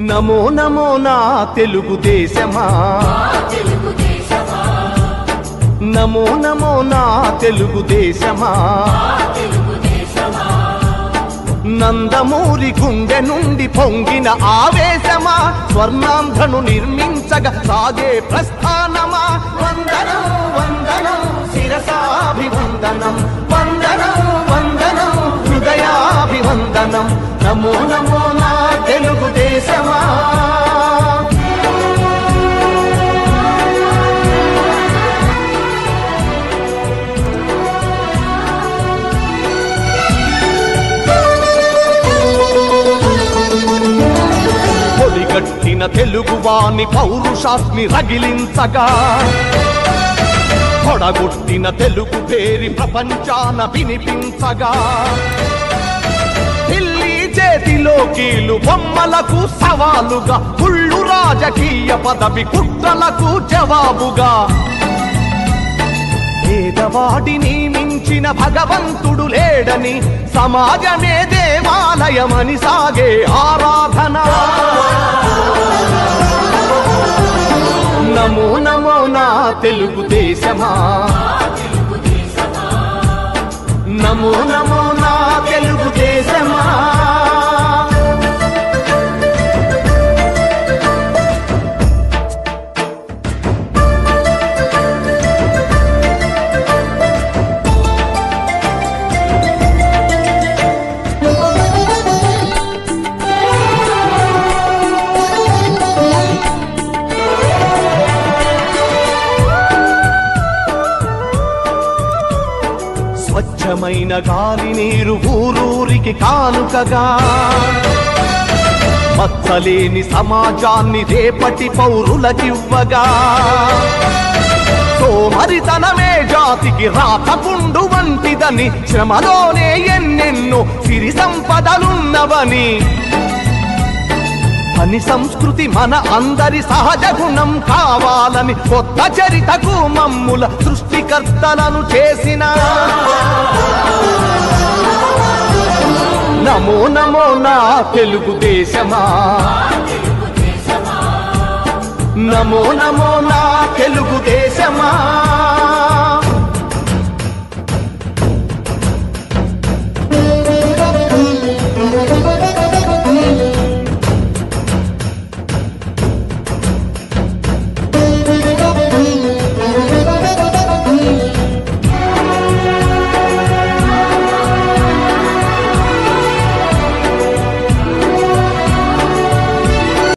నమో నమో నా తెలుగుదేశమా, నమో నమో నా తెలుగుదేశమా, నందమూరి గుండె నుండి పొంగిన ఆవేశమా, స్వర్ణాంధ్రను నిర్మించగా సాగే ప్రస్థానమా. వందనం వందనం శిరసాభివందనం, వందనం వందనం హృదయాభివందనం. నమో నమో నా తెలుగుదేశమా. పొడిగట్టిన తెలుగువాని పౌరుషాన్ని రగిలించగా, పొడగొట్టిన తెలుగు పేరి ప్రపంచాన వినిపించగా, ఢిల్లీ చేతిలో కీలు బొమ్మలకు సవాలుగా, కుళ్ళు రాజకీయ పదవి కుట్రలకు జవాబుగా, పేదవాడిని మించిన భగవంతుడు లేడని, సమాజమే దేవాలయమని సాగే ఆరాధన. నమో నమో నా తెలుగుదేశమా, నమో నమో నా తెలుగుదేశమా. స్వచ్ఛమైన గాలి నీరు ఊరూరికి కానుకగా, మచ్చలేని సమాజాన్ని రేపటి పౌరులకివ్వగా, సోమరితనమే జాతికి రాతపుండు వంటిదని, శ్రమలోనే ఎన్నెన్నో సిరి సంపదలున్నవని, పని సంస్కృతి మన అందరి సహజ గుణం కావాలని, కొత్త చరితకు మమ్ముల సృష్టికర్తలను చేసిన. నమో నమో నా తెలుగుదేశమా, నమో నమో నా తెలుగుదేశమా.